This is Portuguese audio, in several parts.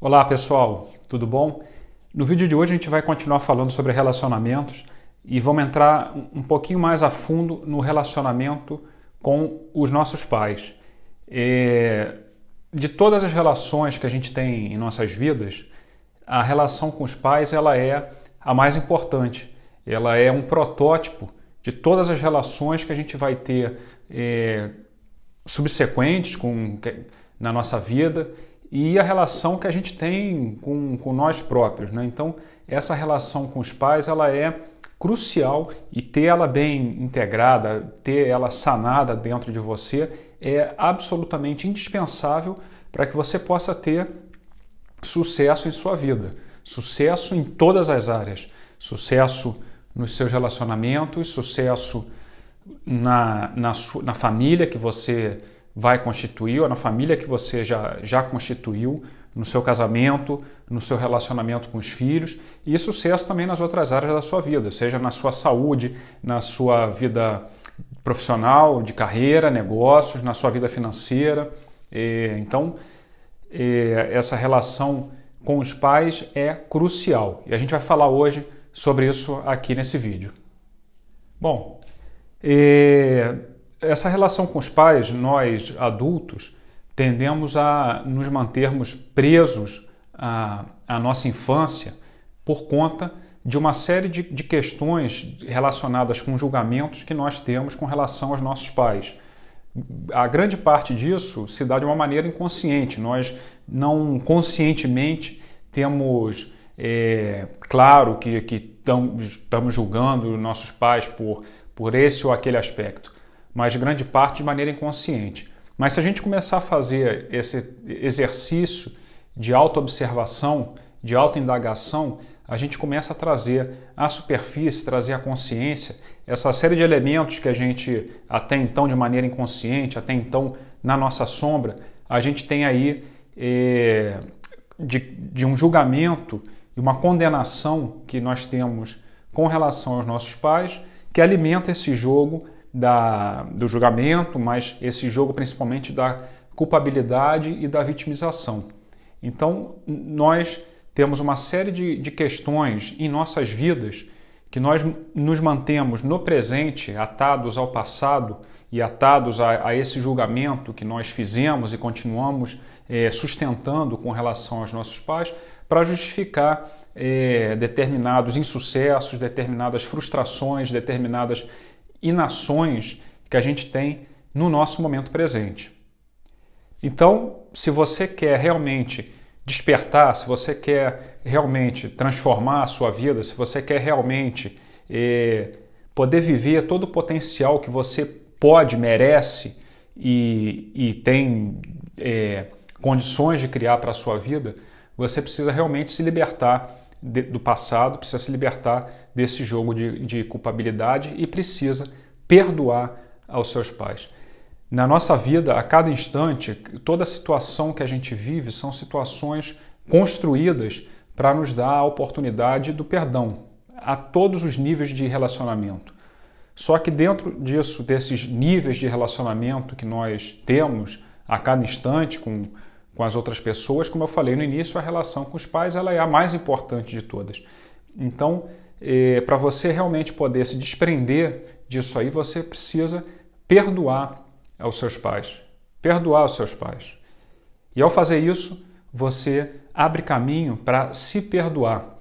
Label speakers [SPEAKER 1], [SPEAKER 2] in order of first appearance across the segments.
[SPEAKER 1] Olá pessoal, tudo bom? No vídeo de hoje a gente vai continuar falando sobre relacionamentos e vamos entrar um pouquinho mais a fundo no relacionamento com os nossos pais. De todas as relações que a gente tem em nossas vidas, a relação com os pais ela é a mais importante. Ela é um protótipo de todas as relações que a gente vai ter subsequentes na nossa vida e a relação que a gente tem com nós próprios, né? Então, essa relação com os pais ela é crucial e ter ela bem integrada, ter ela sanada dentro de você é absolutamente indispensável para que você possa ter sucesso em sua vida, sucesso em todas as áreas, sucesso nos seus relacionamentos, sucesso na família que você vai constituir, ou na família que você já constituiu, no seu casamento, no seu relacionamento com os filhos, e sucesso também nas outras áreas da sua vida, seja na sua saúde, na sua vida profissional, de carreira, negócios, na sua vida financeira. Então, essa relação com os pais é crucial, e a gente vai falar hoje sobre isso aqui nesse vídeo. Bom, essa relação com os pais, nós adultos, tendemos a nos mantermos presos à nossa infância por conta de uma série de questões relacionadas com julgamentos que nós temos com relação aos nossos pais. A grande parte disso se dá de uma maneira inconsciente. Nós não conscientemente temos, claro que estamos julgando nossos pais por esse ou aquele aspecto, mas grande parte de maneira inconsciente. Mas se a gente começar a fazer esse exercício de autoobservação, de autoindagação, a gente começa a trazer à superfície, trazer à consciência essa série de elementos que a gente até então de maneira inconsciente, até então na nossa sombra, a gente tem aí de um julgamento e uma condenação que nós temos com relação aos nossos pais, que alimenta esse jogo do julgamento, mas esse jogo principalmente da culpabilidade e da vitimização. Então, nós temos uma série de questões em nossas vidas que nós nos mantemos no presente, atados ao passado e atados a esse julgamento que nós fizemos e continuamos sustentando com relação aos nossos pais para justificar determinados insucessos, determinadas frustrações, determinadas inações que a gente tem no nosso momento presente. Então, se você quer realmente despertar, se você quer realmente transformar a sua vida, se você quer realmente poder viver todo o potencial que você pode, merece e tem condições de criar para a sua vida, você precisa realmente se libertar do passado, precisa se libertar desse jogo de culpabilidade e precisa perdoar aos seus pais. Na nossa vida, a cada instante, toda situação que a gente vive são situações construídas para nos dar a oportunidade do perdão a todos os níveis de relacionamento. Só que dentro disso, desses níveis de relacionamento que nós temos a cada instante com as outras pessoas, como eu falei no início, a relação com os pais ela é a mais importante de todas. Então, para você realmente poder se desprender disso aí, você precisa perdoar aos seus pais. Perdoar aos seus pais. E ao fazer isso, você abre caminho para se perdoar.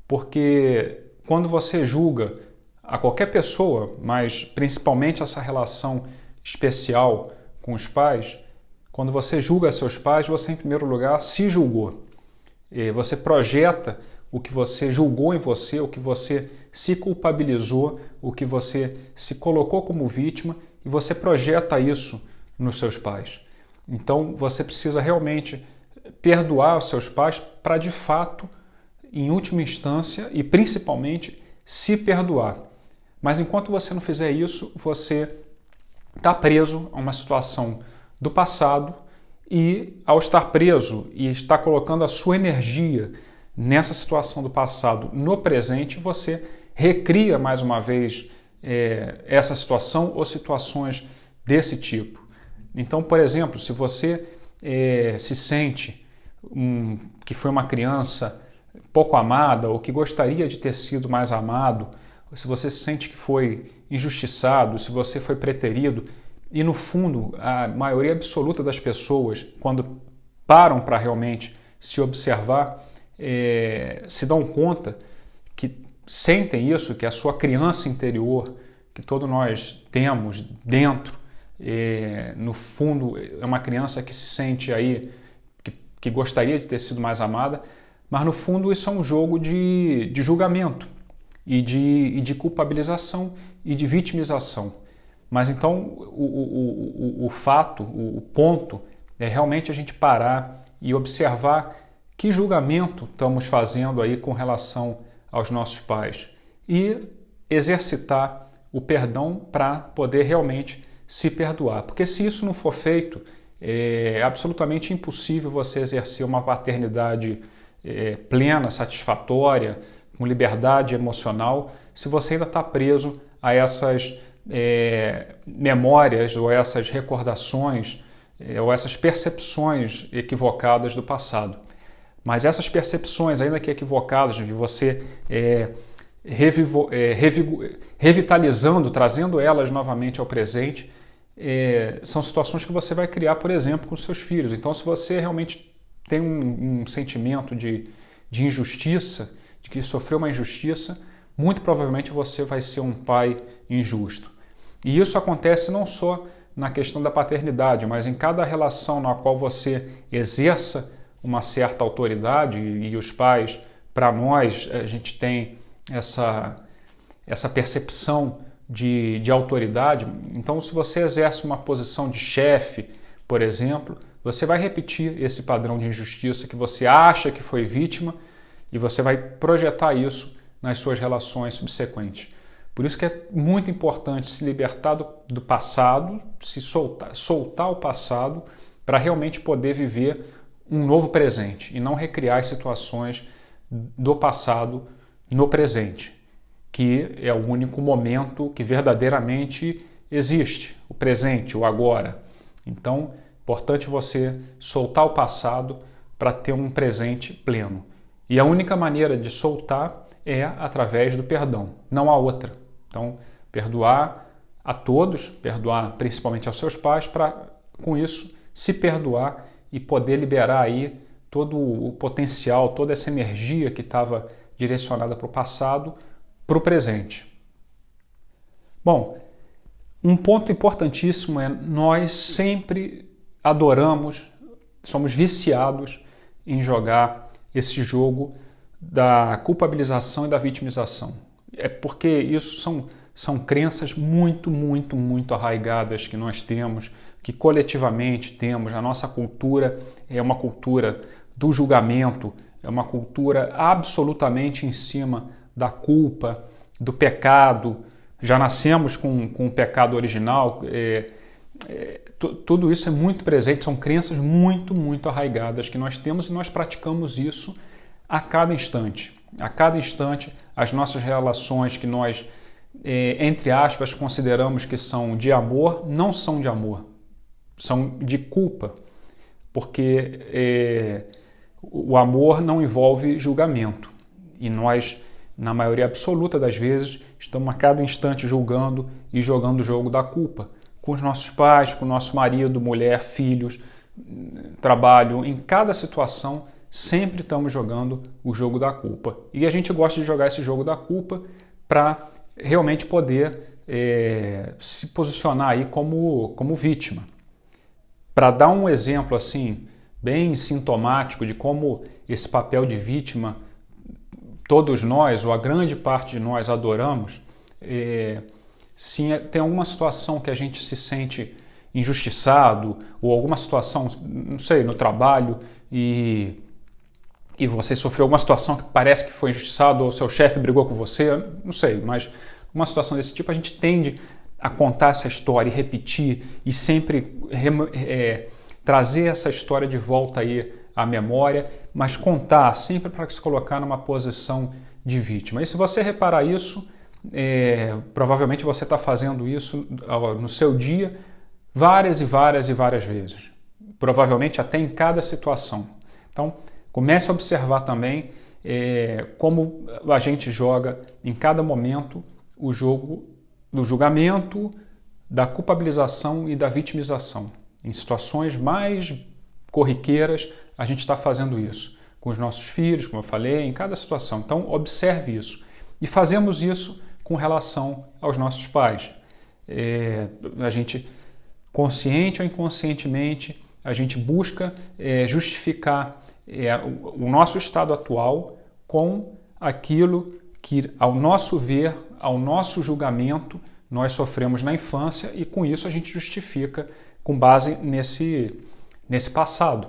[SPEAKER 1] Porque quando você julga a qualquer pessoa, mas principalmente essa relação especial com os pais, quando você julga seus pais, você, em primeiro lugar, se julgou. Você projeta o que você julgou em você, o que você se culpabilizou, o que você se colocou como vítima, e você projeta isso nos seus pais. Então, você precisa realmente perdoar os seus pais para, de fato, em última instância, e principalmente, se perdoar. Mas enquanto você não fizer isso, você está preso a uma situação do passado e, ao estar preso e estar colocando a sua energia nessa situação do passado no presente, você recria mais uma vez essa situação ou situações desse tipo. Então, por exemplo, se você se sente que foi uma criança pouco amada ou que gostaria de ter sido mais amado, se você sente que foi injustiçado, se você foi preterido, e no fundo a maioria absoluta das pessoas, quando param para realmente se observar, se dão conta que sentem isso, que a sua criança interior, que todos nós temos dentro, no fundo é uma criança que se sente aí, que gostaria de ter sido mais amada, mas no fundo isso é um jogo de julgamento e de culpabilização e de vitimização. Mas então o fato, o ponto é realmente a gente parar e observar que julgamento estamos fazendo aí com relação aos nossos pais e exercitar o perdão para poder realmente se perdoar. Porque se isso não for feito, é absolutamente impossível você exercer uma paternidade plena, satisfatória, com liberdade emocional, se você ainda está preso a essas memórias ou essas recordações ou essas percepções equivocadas do passado. Mas essas percepções, ainda que equivocadas, de você revitalizando, trazendo elas novamente ao presente, são situações que você vai criar, por exemplo, com seus filhos. Então, se você realmente tem um sentimento de injustiça, de que sofreu uma injustiça, muito provavelmente você vai ser um pai injusto. E isso acontece não só na questão da paternidade, mas em cada relação na qual você exerça uma certa autoridade, e os pais, para nós, a gente tem essa percepção de autoridade. Então, se você exerce uma posição de chefe, por exemplo, você vai repetir esse padrão de injustiça que você acha que foi vítima e você vai projetar isso nas suas relações subsequentes. Por isso que é muito importante se libertar do passado, se soltar o passado para realmente poder viver um novo presente e não recriar as situações do passado no presente, que é o único momento que verdadeiramente existe, o presente, o agora. Então, é importante você soltar o passado para ter um presente pleno. E a única maneira de soltar é através do perdão, não há outra. Então, perdoar a todos, perdoar principalmente aos seus pais, para com isso se perdoar e poder liberar aí todo o potencial, toda essa energia que estava direcionada para o passado, para o presente. Bom, um ponto importantíssimo é nós sempre adoramos, somos viciados em jogar esse jogo da culpabilização e da vitimização. É porque isso são crenças muito, muito, muito arraigadas que nós temos, que coletivamente temos. A nossa cultura é uma cultura do julgamento, é uma cultura absolutamente em cima da culpa, do pecado. Já nascemos com o pecado original. Tudo isso é muito presente, são crenças muito, muito arraigadas que nós temos e nós praticamos isso a cada instante. A cada instante, as nossas relações que nós, entre aspas, consideramos que são de amor, não são de amor, são de culpa, porque o amor não envolve julgamento e nós, na maioria absoluta das vezes, estamos a cada instante julgando e jogando o jogo da culpa com os nossos pais, com o nosso marido, mulher, filhos, trabalho. Em cada situação, sempre estamos jogando o jogo da culpa. E a gente gosta de jogar esse jogo da culpa para realmente poder se posicionar aí como vítima. Para dar um exemplo assim, bem sintomático de como esse papel de vítima todos nós, ou a grande parte de nós, adoramos, se tem alguma situação que a gente se sente injustiçado, ou alguma situação, não sei, no trabalho, e você sofreu alguma situação que parece que foi injustiçado, ou seu chefe brigou com você, não sei, mas uma situação desse tipo, a gente tende a contar essa história e repetir, e sempre trazer essa história de volta aí à memória, mas contar sempre para se colocar numa posição de vítima. E se você reparar isso, provavelmente você está fazendo isso no seu dia várias e várias e várias vezes. Provavelmente até em cada situação. Então, comece a observar também como a gente joga em cada momento o jogo do julgamento, da culpabilização e da vitimização. Em situações mais corriqueiras, a gente está fazendo isso. Com os nossos filhos, como eu falei, em cada situação. Então, observe isso. E fazemos isso com relação aos nossos pais. A gente, consciente ou inconscientemente, a gente busca justificar o nosso estado atual com aquilo que, ao nosso ver, ao nosso julgamento, nós sofremos na infância e com isso a gente justifica com base nesse passado.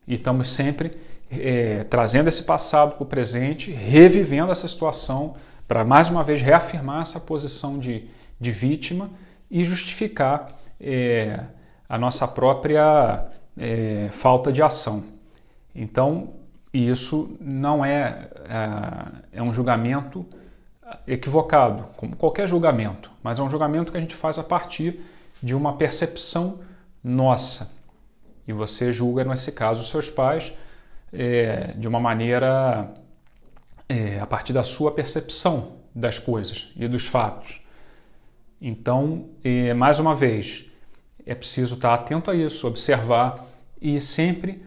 [SPEAKER 1] E estamos sempre trazendo esse passado para o presente, revivendo essa situação para mais uma vez reafirmar essa posição de vítima e justificar a nossa própria falta de ação. Então, isso não é um julgamento equivocado, como qualquer julgamento, mas é um julgamento que a gente faz a partir de uma percepção nossa. E você julga, nesse caso, os seus pais de uma maneira a partir da sua percepção das coisas e dos fatos. Então, mais uma vez, é preciso estar atento a isso, observar e sempre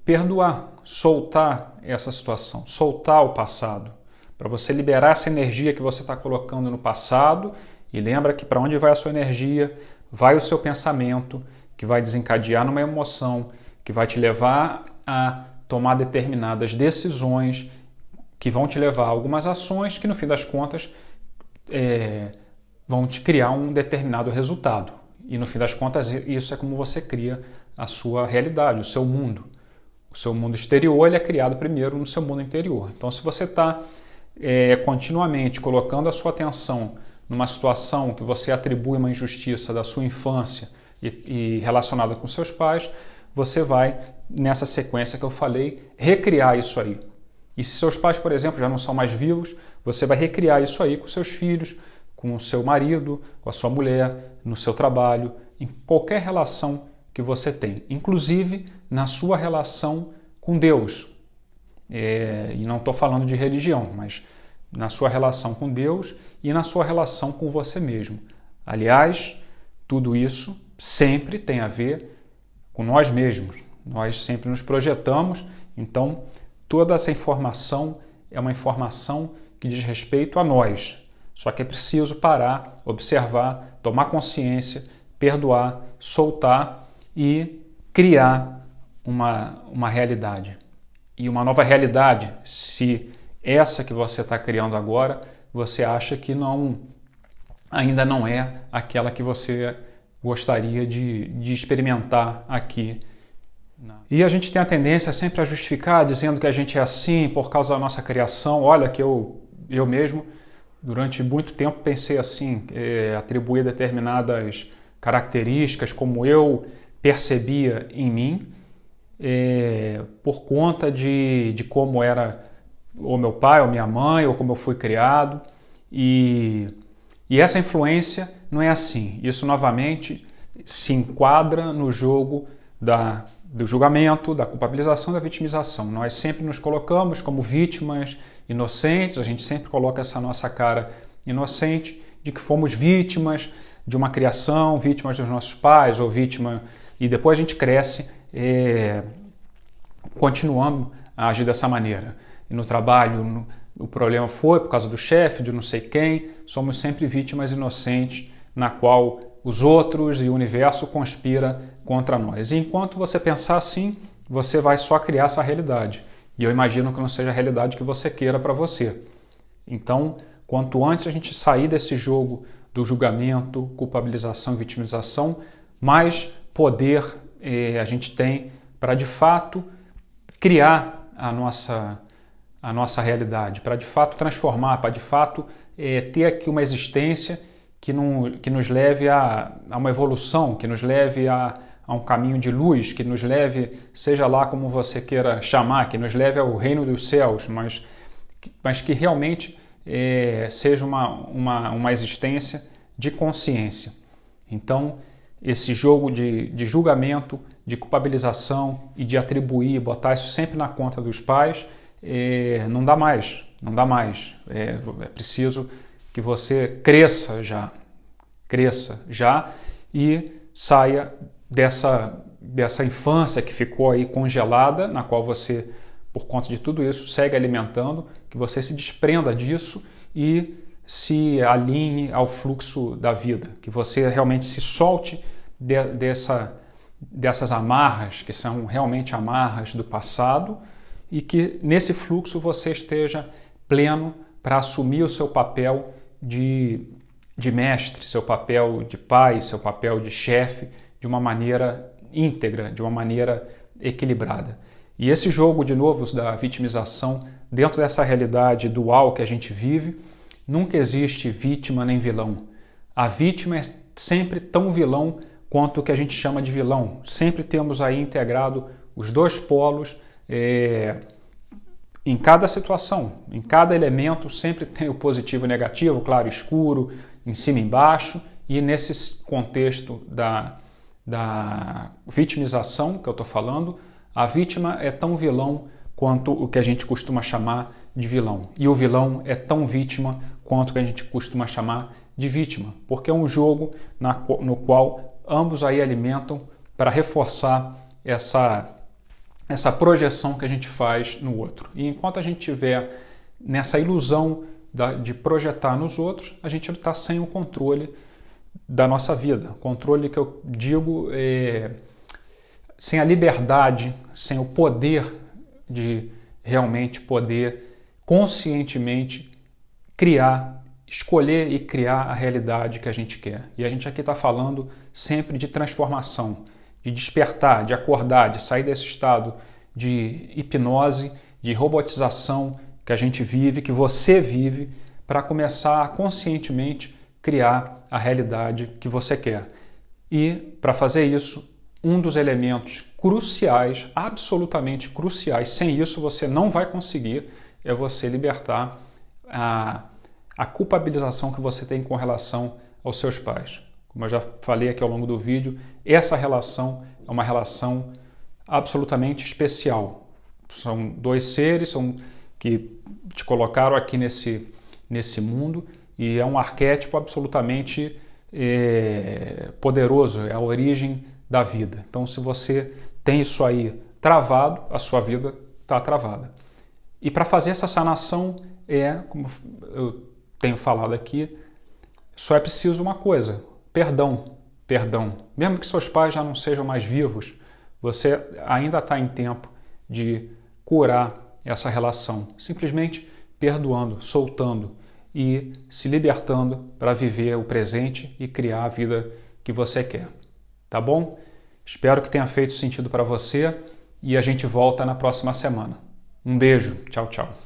[SPEAKER 1] perdoar, soltar essa situação, soltar o passado, para você liberar essa energia que você está colocando no passado. E lembra que para onde vai a sua energia, vai o seu pensamento, que vai desencadear numa emoção, que vai te levar a tomar determinadas decisões, que vão te levar a algumas ações que, no fim das contas, vão te criar um determinado resultado. E, no fim das contas, isso é como você cria a sua realidade, o seu mundo. O seu mundo exterior ele é criado primeiro no seu mundo interior. Então, se você está continuamente colocando a sua atenção numa situação que você atribui uma injustiça da sua infância e relacionada com seus pais, você vai, nessa sequência que eu falei, recriar isso aí. E se seus pais, por exemplo, já não são mais vivos, você vai recriar isso aí com seus filhos, com o seu marido, com a sua mulher, no seu trabalho, em qualquer relação que você tem, inclusive na sua relação com Deus. E não estou falando de religião, mas na sua relação com Deus e na sua relação com você mesmo. Aliás, tudo isso sempre tem a ver com nós mesmos. Nós sempre nos projetamos, então toda essa informação é uma informação que diz respeito a nós. Só que é preciso parar, observar, tomar consciência, perdoar, soltar e criar uma realidade. E uma nova realidade, se essa que você está criando agora, você acha que ainda não é aquela que você gostaria de experimentar aqui. E a gente tem a tendência sempre a justificar, dizendo que a gente é assim por causa da nossa criação. Olha que eu mesmo, durante muito tempo, pensei assim, atribuir determinadas características como eu percebia em mim, por conta de como era ou meu pai ou minha mãe, ou como eu fui criado. E essa influência não é assim. Isso, novamente, se enquadra no jogo do julgamento, da culpabilização, da vitimização. Nós sempre nos colocamos como vítimas inocentes, a gente sempre coloca essa nossa cara inocente de que fomos vítimas de uma criação, vítimas dos nossos pais, ou vítima, e depois a gente cresce continuando a agir dessa maneira. E no trabalho, o problema foi por causa do chefe, de não sei quem, somos sempre vítimas inocentes na qual os outros e o universo conspira contra nós. E enquanto você pensar assim, você vai só criar essa realidade. E eu imagino que não seja a realidade que você queira para você. Então, quanto antes a gente sair desse jogo do julgamento, culpabilização e vitimização, mais poder a gente tem para, de fato, criar a nossa realidade, para, de fato, transformar, para, de fato, ter aqui uma existência que nos leve a uma evolução, que nos leve a um caminho de luz, que nos leve, seja lá como você queira chamar, que nos leve ao reino dos céus, mas que realmente seja uma existência de consciência. Então, esse jogo de julgamento de culpabilização e de atribuir, botar isso sempre na conta dos pais, não dá mais, não dá mais. É preciso que você cresça já e saia dessa infância que ficou aí congelada, na qual você, por conta de tudo isso, segue alimentando, que você se desprenda disso e se alinhe ao fluxo da vida, que você realmente se solte dessas amarras, que são realmente amarras do passado, e que nesse fluxo você esteja pleno para assumir o seu papel de mestre, seu papel de pai, seu papel de chefe, de uma maneira íntegra, de uma maneira equilibrada. E esse jogo, de novo, da vitimização, dentro dessa realidade dual que a gente vive, nunca existe vítima nem vilão. A vítima é sempre tão vilão quanto o que a gente chama de vilão. Sempre temos aí integrado os dois polos em cada situação, em cada elemento sempre tem o positivo e o negativo, claro, escuro, em cima e embaixo, e nesse contexto da vitimização que eu estou falando, a vítima é tão vilão quanto o que a gente costuma chamar de vilão. E o vilão é tão vítima quanto o que a gente costuma chamar de vítima, porque é um jogo no qual ambos aí alimentam para reforçar essa projeção que a gente faz no outro. E enquanto a gente tiver nessa ilusão de projetar nos outros, a gente está sem o controle da nossa vida. Controle que eu digo sem a liberdade, sem o poder de realmente poder conscientemente escolher e criar a realidade que a gente quer. E a gente aqui está falando sempre de transformação, de despertar, de acordar, de sair desse estado de hipnose, de robotização que a gente vive, que você vive, para começar a conscientemente criar a realidade que você quer. E, para fazer isso, um dos elementos cruciais, absolutamente cruciais, sem isso você não vai conseguir, é você libertar a culpabilização que você tem com relação aos seus pais. Como eu já falei aqui ao longo do vídeo, essa relação é uma relação absolutamente especial. São dois seres que te colocaram aqui nesse mundo e é um arquétipo absolutamente poderoso, é a origem da vida. Então, se você tem isso aí travado, a sua vida está travada. E para fazer essa sanação, como eu tenho falado aqui, só é preciso uma coisa: perdão. Mesmo que seus pais já não sejam mais vivos, você ainda está em tempo de curar essa relação, simplesmente perdoando, soltando e se libertando para viver o presente e criar a vida que você quer. Tá bom? Espero que tenha feito sentido para você e a gente volta na próxima semana. Um beijo. Tchau, tchau.